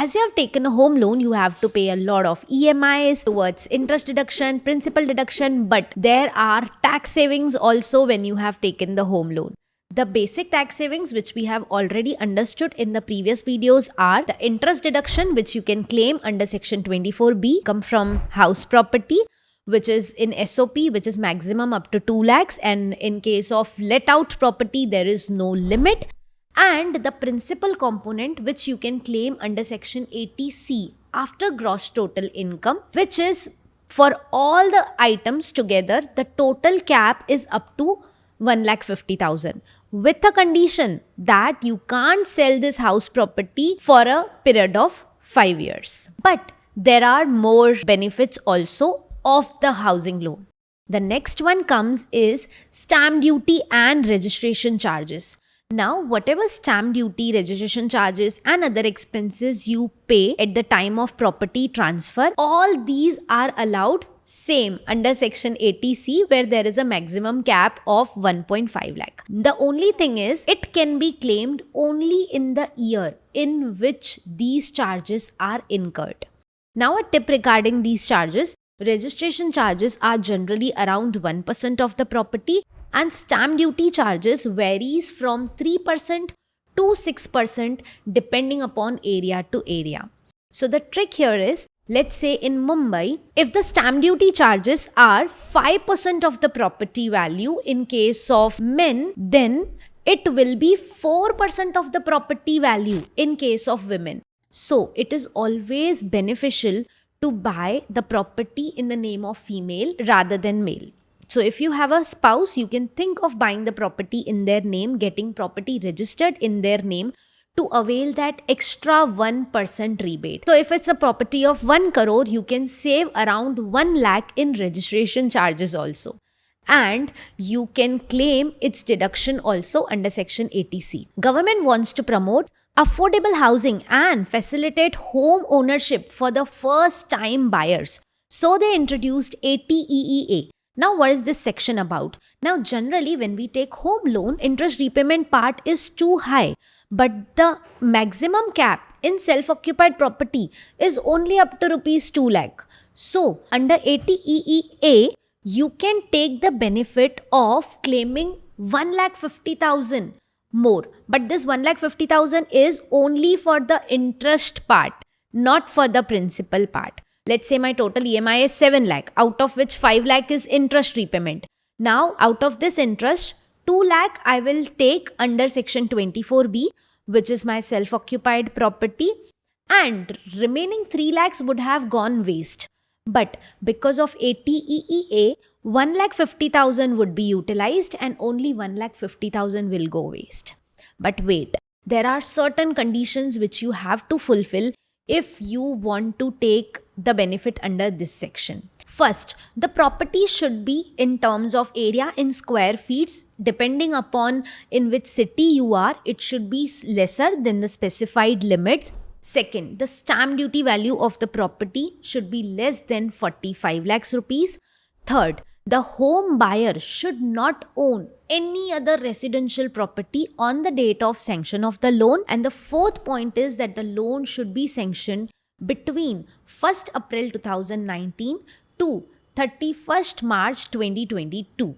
as you have taken a home loan, you have to pay a lot of EMIs towards interest deduction, principal deduction, but there are tax savings also when you have taken the home loan. The basic tax savings which we have already understood in the previous videos are the interest deduction which you can claim under section 24B come from house property, which is in SOP, which is maximum up to 2 lakhs, and in case of let out property there is no limit, and the principal component which you can claim under section 80C after gross total income, which is for all the items together the total cap is up to 1,50,000 with a condition that you can't sell this house property for a period of 5 years. But there are more benefits also of the housing loan. The next one comes is stamp duty and registration charges. Now, whatever stamp duty, registration charges and other expenses you pay at the time of property transfer, all these are allowed same under section 80C where there is a maximum cap of 1.5 lakh. The only thing is it can be claimed only in the year in which these charges are incurred. Now a tip regarding these charges, registration charges are generally around 1% of the property and stamp duty charges varies from 3% to 6% depending upon area to area. So the trick here is, let's say in Mumbai, if the stamp duty charges are 5% of the property value in case of men, then it will be 4% of the property value in case of women. So it is always beneficial to buy the property in the name of female rather than male. So if you have a spouse, you can think of buying the property in their name, getting property registered in their name to avail that extra 1% rebate. So if it's a property of 1 crore, you can save around 1 lakh in registration charges also. And you can claim its deduction also under section 80C. Government wants to promote affordable housing and facilitate home ownership for the first time buyers. So they introduced 80EEA. Now what is this section about? Now generally when we take home loan, interest repayment part is too high. But the maximum cap in self-occupied property is only up to rupees 2 lakh. So under 80EEA, you can take the benefit of claiming 1,50,000 more. But this 1,50,000 is only for the interest part, not for the principal part. Let's say my total EMI is 7 lakh, out of which 5 lakh is interest repayment. Now out of this interest, 2 lakh I will take under section 24B, which is my self-occupied property, and remaining 3 lakhs would have gone waste. But because of 80EEA, 1,50,000 would be utilized and only 1,50,000 will go waste. But wait, there are certain conditions which you have to fulfill if you want to take the benefit under this section. First, the property should be in terms of area in square feet. Depending upon in which city you are, it should be lesser than the specified limits. Second, the stamp duty value of the property should be less than 45 lakhs rupees. Third, the home buyer should not own any other residential property on the date of sanction of the loan. And the fourth point is that the loan should be sanctioned between 1st April 2019 to 31st March 2022.